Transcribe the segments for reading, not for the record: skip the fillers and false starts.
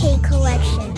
MK Collection.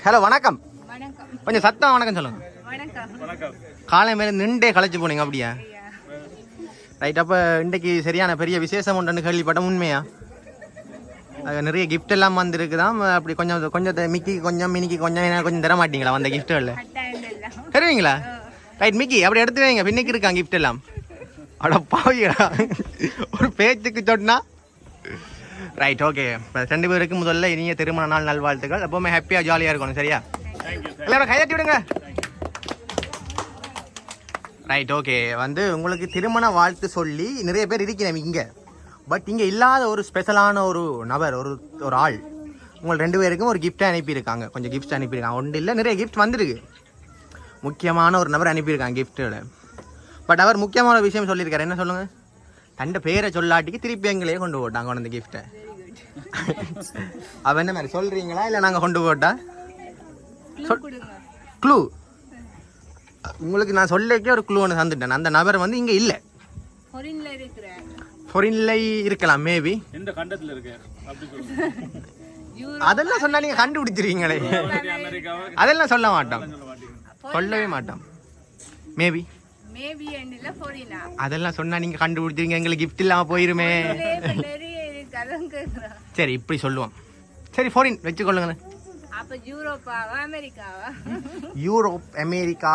Right. Hello வணக்கம். கொஞ்சம் சத்தம் வணக்கம் சொல்லுங்க. காலை மேலே நின்றே களைச்சு போனீங்க அப்படியா? ரைட். அப்போ இன்றைக்கு சரியான பெரிய விசேஷம் ஒன்று கேள்விப்பட்ட உண்மையா? நிறைய கிஃப்ட் எல்லாம் வந்துருக்குதான். அப்படி கொஞ்சம் கொஞ்சம் மிக்கி கொஞ்சம் மினிக்கு கொஞ்சம் கொஞ்சம் தர மாட்டீங்களா வந்த கிஃப்ட்டுகளில்? தருவீங்களா? ரைட் மிக்கி அப்படி எடுத்து வைங்க, பின்னைக்கு இருக்காங்க கிஃப்ட் எல்லாம். அட பாவியா, ஒரு பேச்சுக்கு சொன்னா. Right okay. இப்போ 2 பேருக்கு முதல்ல இனிய திருமண நாள் நல்வாழ்த்துக்கள். எப்பவுமே ஹாப்பியாக ஜாலியாக இருக்கணும். சரியா? எல்லாரும் கையட்டி விடுங்க. Right okay. வந்து உங்களுக்கு திருமண வாழ்த்து சொல்லி நிறைய பேர் இருக்கிறேன் இங்கே. பட் இங்கே இல்லாத ஒரு ஸ்பெஷலான ஒரு நபர், ஒரு ஆள் உங்கள் 2 பேருக்கும் ஒரு கிஃப்ட்டை அனுப்பியிருக்காங்க. கொஞ்சம் கிஃப்ட் அனுப்பியிருக்காங்க. ஒன்று இல்லை, நிறைய கிஃப்ட் வந்துருக்கு. முக்கியமான ஒரு நபர் அனுப்பியிருக்காங்க கிஃப்ட்டில். பட் அவர் முக்கியமான விஷயம் சொல்லியிருக்காரு. என்ன சொல்லுங்க? தண்ட பேரை சொல்லாட்டிக்கு திருப்பி எங்களே கொண்டு போட்டாங்க அந்த கிஃப்ட்டை. அவ என்ன மாதிரி சொல்றீங்களா இல்லை நாங்கள் கொண்டு போட்டா? க்ளூ உங்களுக்கு நான் சொல்லிக்கே ஒரு க்ளூ ஒன்று தந்துட்டேன். அந்த நபர் வந்து இங்கே இல்லை, ஃபாரின்ல இருக்கலாம் மேபி. அதெல்லாம் சொன்னா நீங்க கண்டுபிடிச்சிருக்கீங்களே. அதெல்லாம் சொல்ல மாட்டோம், சொல்லவே மாட்டோம். மேபி அதெல்லாம் சொன்னா நீங்க கண்டுபிடிச்சிருங்க, எங்களுக்கு கிஃப்ட் இல்லாம போயிருமே. சரி இப்படி சொல்லுவோம். சரி ஃபாரின் வச்சுக்கொள்ளுங்க. யூரோப் அமெரிக்கா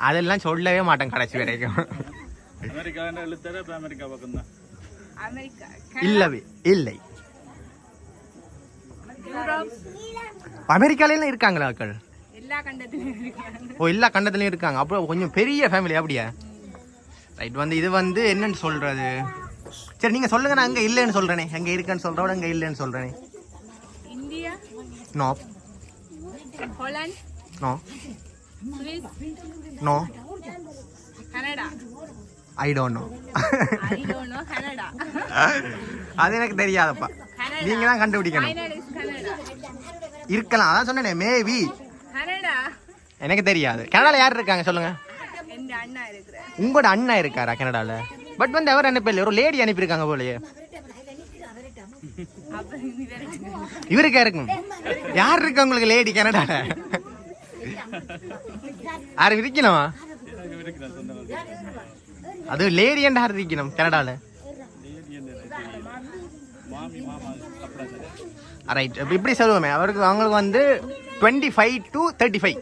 அதெல்லாம் சொல்லவே மாட்டேன் கடைசி வரைக்கும். இல்லவே இல்லை. அமெரிக்கால இருக்காங்களா ஆட்கள்? ஓ எல்லா கண்டத்திலையும் இருக்காங்க. அப்புறம் கொஞ்சம் பெரிய ஃபேமிலி அப்படியா? ரைட். வந்து இது வந்து என்னன்னு சொல்றது? சரி நீங்க சொல்லுங்க, நான் அங்க இல்லைன்னு சொல்றேனே. அங்க இருக்குன்னு சொல்றோட அங்க இல்லைன்னு சொல்றேனே. India? No. Holland? No. Swiss? No. Canada? I don't know. Canada. அது எனக்கு தெரியாதப்பா, நீங்க தான் கண்டுபிடிக்கணும். இருக்கலாம், அதான் சொன்னேனே மேபி. எனக்கு தெரியாது. கனடால யார் இருக்காங்க சொல்லுங்க? உங்களோட அண்ணா இருக்காரா கனடால? பட் வந்து அவர் அனுப்பல, ஒரு லேடி அனுப்பியிருக்காங்க போலயே. இவருக்கா இருக்கும்? யார் இருக்கா உங்களுக்கு லேடி கனடால? யாரும் இருக்கணுமா? அது லேடி என்று யார் இருக்கணும் கனடால? ரைட். இப்படி சொல்லுவோமே அவருக்கு, அவங்களுக்கு வந்து 25 to 35.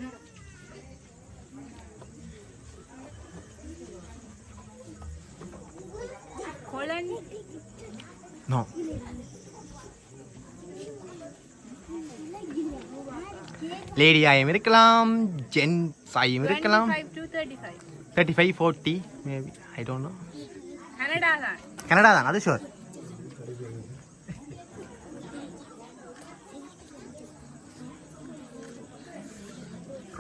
நோ. லேடி ஆயும் இருக்கலாம், ஜென்ஸ் ஆயும் இருக்கலாம். 35 40 maybe, I don't know. Canada தான், அது ஷூர்.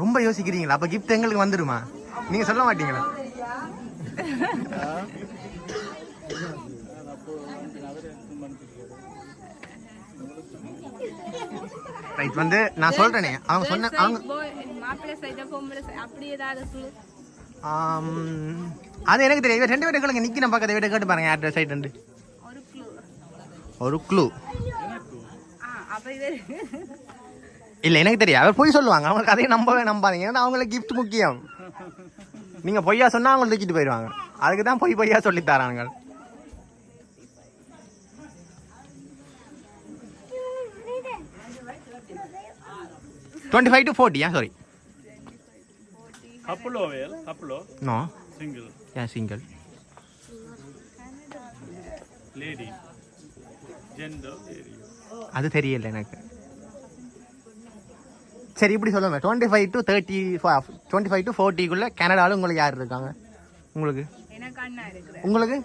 ரொம்ப யோசிக்கிறீங்களா? அப்ப கிஃப்ட் எங்களுக்கு வந்துடுமா? நீங்க சொல்ல மாட்டீங்களா? ரைட். வந்து நான் சொல்றேனே, அவங்க சொன்ன அவங்க அது எனக்கு தெரியும். 2 பேரும் கேளுங்க, நிக்கணும் பக்கத்தை வீட்டை கேட்டு பாருங்க யார் சைட் உண்டு. ஒரு க்ளூ இல்லை எனக்கு தெரியும். அவர் பொய் சொல்லுவாங்க, அவங்க கதையை நம்பாதீங்க. ஏன்னா அவங்களுக்கு கிஃப்ட் முக்கியம். நீங்க பொய்யா சொன்னா அவங்க தூக்கிட்டு போயிடுவாங்க. அதுக்கு தான் பொய்யா சொல்லித்தராங்க. $25 to $40. Sorry. Couple. No. Single. Yeah, single. Lady. Gender. அது தெரியல எனக்கு. சரி இப்படி சொல்லுங்க. 25 to 30, 25 to 40க்குள்ள கனடால உங்களுக்கு யார் இருக்காங்க? உங்களுக்கு? எனக்கு அண்ணா இருக்கு. உங்களுக்கு?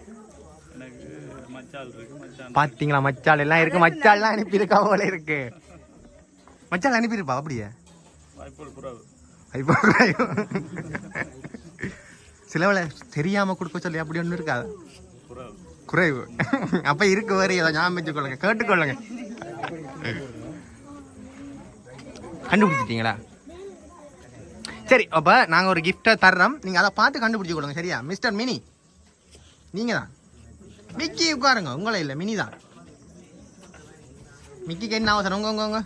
எனக்கு மச்சாள் இருக்கு. மச்சான் பாத்தீங்களா? மச்சாள் எல்லாம் இருக்கு. மச்சாள்லாம் அனுப்பி இருக்கா போல இருக்கு. மச்சாள் அனுப்பியிருப்பா அப்படியே. சிலவள தெரியாம கொடுக்க சொல்லி அப்படி ஒண்ணு இருக்காது. குறைவு. அப்ப இருக்கு வேற ஏதோ ஞாபகம் வச்சுக்கொள்ளுங்க, கேட்டுக்கொள்ளுங்க. கண்டுபிடிச்சிட்டீங்களா? சரி அப்ப நாங்க ஒரு கிஃப்டை தர்றோம், நீங்க அதை பார்த்து கண்டுபிடிச்சு கொடுங்க. சரியா? மிஸ்டர் மினி நீங்க தான். மிக்கி உட்காருங்க. உங்களே இல்லை, மினி தான். மிக்கிக்கு என்ன அவசரம்? உங்க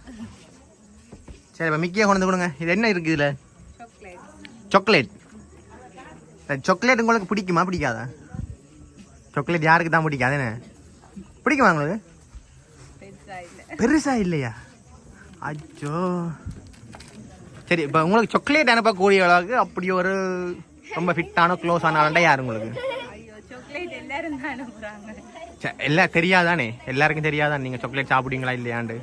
சரி இப்போ மிக்கியை கொண்டு வந்து கொடுங்க. இது என்ன இருக்குது இதில்? சாக்லேட். சாக்லேட் உங்களுக்கு பிடிக்குமா பிடிக்காதா? சாக்லேட் யாருக்கு தான் பிடிக்காது? என்ன பிடிக்குமா உங்களுக்கு? பெருசா இல்லையா? அச்சோ. சரி இப்போ உங்களுக்கு சாக்லேட் அனுப்பக்கூடிய அளவுக்கு அப்படி ஒரு ரொம்ப ஃபிட்டான க்ளோஸ் ஆனால்டா யார் உங்களுக்கு? எல்லாம் தெரியாதானே, எல்லாருக்கும் தெரியாதான் நீங்கள் சாக்லேட் சாப்பிடுவீங்களா இல்லையாண்டு?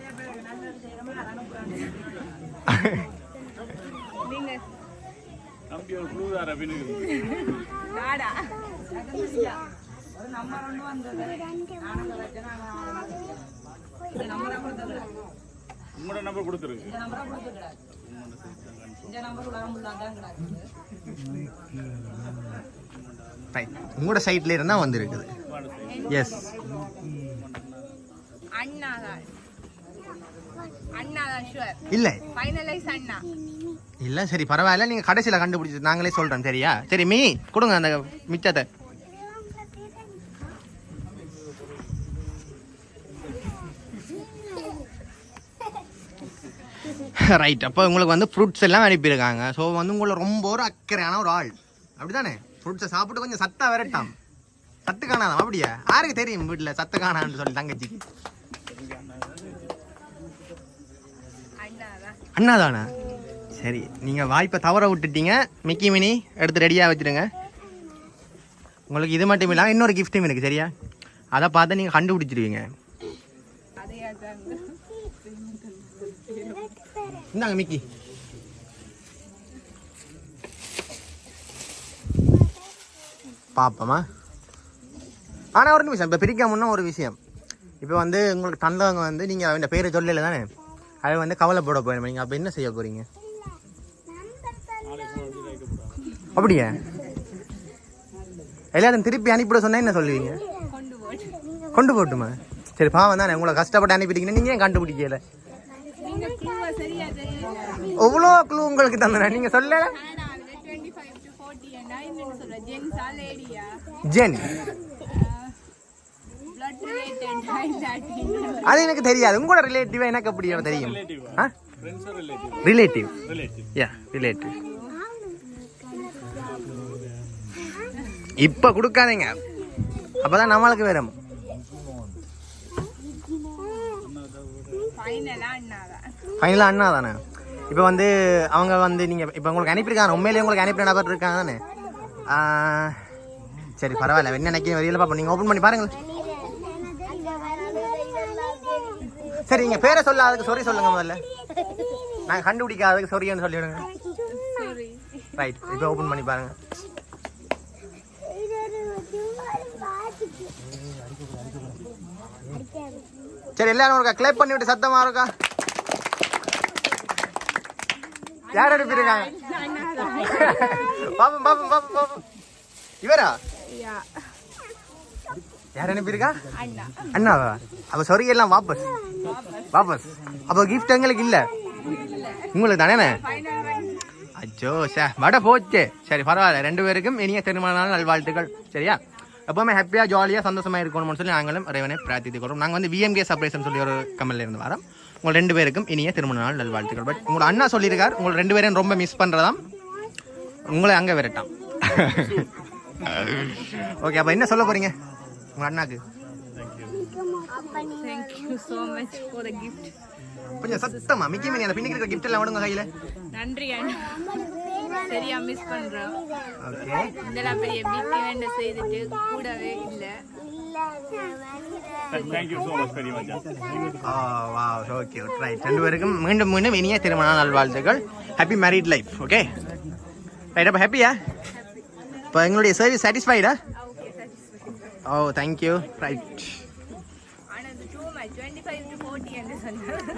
உங்களோட சைட்ல இருந்தா வந்திருக்குது. எஸ் இல்ல இல்ல சரி பரவாயில்ல, நீங்க கடைசியில கண்டுபிடிச்சு நாங்களே சொல்றோம் சரியா? சரி மீ கொடுங்க அந்த மிச்சத்தை. ரைட். அப்போ உங்களுக்கு வந்து ஃப்ரூட்ஸ் எல்லாம் அனுப்பியிருக்காங்க. ஸோ வந்து உங்களை ரொம்ப ஒரு அக்கறையான ஒரு ஆள் அப்படிதானே? ஃப்ரூட்ஸை சாப்பிட்டு கொஞ்சம் சத்தா விரட்டாம். சத்து காணாதான் அப்படியா? யாருக்கு தெரியும் வீட்டில் சத்து காணான்னு சொல்லி தங்கச்சிக்கு? அண்ணாதானா? சரி நீங்கள் வாய்ப்பை தவற விட்டுட்டீங்க. மிக்கி மினி எடுத்து ரெடியாக வச்சுருங்க. உங்களுக்கு இது மட்டும் இல்லாமல் இன்னொரு கிஃப்ட்டும் இருக்குது சரியா? அதை பார்த்து நீங்கள் கண்டுபிடிச்சிருவீங்க. இந்தாங்க மிக்கி. பாப்பமா. ஆனால் ஒரு நிமிஷம், இப்போ பிரிக்காமன்னா ஒரு விஷயம். இப்போ வந்து உங்களுக்கு தந்தவங்க வந்து நீங்கள் அவன் பேரை சொல்லல தானே, அதை வந்து கவலைப்பட போயிடும். நீங்கள் அப்போ என்ன செய்ய போகிறீங்க? அப்படியா? எல்லாரும் திருப்பி அனுப்பிவிட சொன்னால் என்ன சொல்லுவீங்க? கொண்டு போட்டுமா? சரி பாவம் தானே, உங்களை கஷ்டப்பட்டு அனுப்பிட்டீங்கன்னா நீங்கள் ஏன் கண்டுபிடிக்கல? எவ்வளோ க்ளூ உங்களுக்கு தந்தேன், நீங்கள் சொல்லல. ஜென் அது எனக்கு தெரியாது. உங்களோட ரிலேட்டிவா எனக்கு அப்படி தெரியும். ரிலேட்டிவ் யா ரிலேட்டிவ். இப்ப கொடுக்காதீங்க, அப்பதான் நம்மளுக்கு வரும். ஃபைனலா அண்ணா தானே? இப்போ வந்து அவங்க வந்து நீங்கள் இப்போ உங்களுக்கு அனுப்பியிருக்காங்க, உண்மையிலேயே உங்களுக்கு அனுப்பி நபர் இருக்காங்க தானே? சரி பரவாயில்ல, என்ன நினைக்க வரையில பார்ப்போம். நீங்கள் ஓப்பன் பண்ணி பாருங்கள். சரி நீங்கள் பேரை சொல்ல, அதுக்கு சொரி சொல்லுங்க முதல்ல. நாங்கள் கண்டுபிடிக்காததுக்கு சொரின்னு சொல்லிவிடுங்க. ரைட், இப்போ ஓப்பன் பண்ணி பாருங்க. சரி எல்லாரும் இருக்கா கிளேப் பண்ணி விட்டு சத்தமா இருக்கா? யார் அனுப்பியிருக்காங்க? பாப்போம் பாப்போம் பாப்போம் பாப்போம். இவரா? யார் அனுப்பியிருக்கா? அண்ணாவா? அப்ப சொரி எல்லாம் வாபஸ் வாபஸ். அப்போ கிஃப்ட் எங்களுக்கு இல்ல, உங்களுக்கு தானே? அச்சோ சார் வட போச்சு. சரி பரவாயில்ல, ரெண்டு பேருக்கும் இனிய திருமண நாள் நல்வாழ்த்துக்கள் சரியா? எப்பவுமே ஹாப்பியாக ஜாலியாக சந்தோஷமாக இருக்கணும்னு சொல்லி நாங்களும் இறைவனை பிரார்த்தித்துக்கிறோம். நாங்கள் வந்து விஎம்கே சர்ப்ரைஸ்ன்னு சொல்லி ஒரு கம்பெனியில் இருந்து வரோம். உங்கள் ரெண்டு பேருக்கும் இனிய திருமண நாள் நல்வாழ்த்துக்கள். பட் உங்களோட அண்ணா சொல்லியிருக்கார் உங்களை ரெண்டு பேரையும் ரொம்ப மிஸ் பண்ணுறதாம், உங்களை அங்கே விரட்டாம். ஓகே, அப்போ என்ன சொல்ல போகிறீங்க உங்கள் அண்ணாக்கு? கொஞ்சம் சத்தமா மிக்கி மணி அந்த பின்னிக்கிற கிஃப்ட் எல்லாம் விடுங்க கையில். நன்றி அண்ணா, சரியா மிஸ் பண்றோம். ஓகே, இதெல்லாம் பெரிய பிக் இவென்ட் செய்துட்டு கூடவே இல்ல. Thank you so much very much. Wow, so cute. Right. ரெண்டு பேருக்கும் மீண்டும் மீண்டும் இனிய திருமண நல்வாழ்த்துக்கள். Happy married life. Okay right. அப்போ ஹாப்பியா? இப்போ எங்களுடைய சர்வீஸ் சாட்டிஸ்ஃபைடா? ஓ தேங்க்யூ. ரைட்.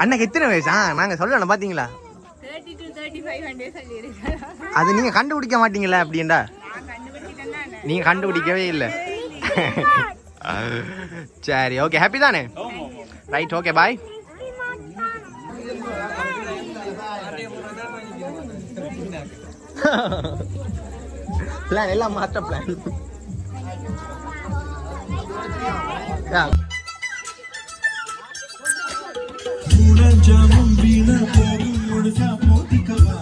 அண்ணாக்கு எத்தனை வயசா? நாங்கள் சொல்லணும் பார்த்தீங்களா? அது நீங்க கண்டுபிடிக்க மாட்டீங்களா? அப்படின்டா நீங்க கண்டுபிடிக்கவே இல்லை. சரி ஓகே, ஹாப்பி தானே? Right, okay bye. பிளான் எல்லாம் மாஸ்டர் பிளான். ஜாமும் வீண போகும் முழுசா போத்திக்கவா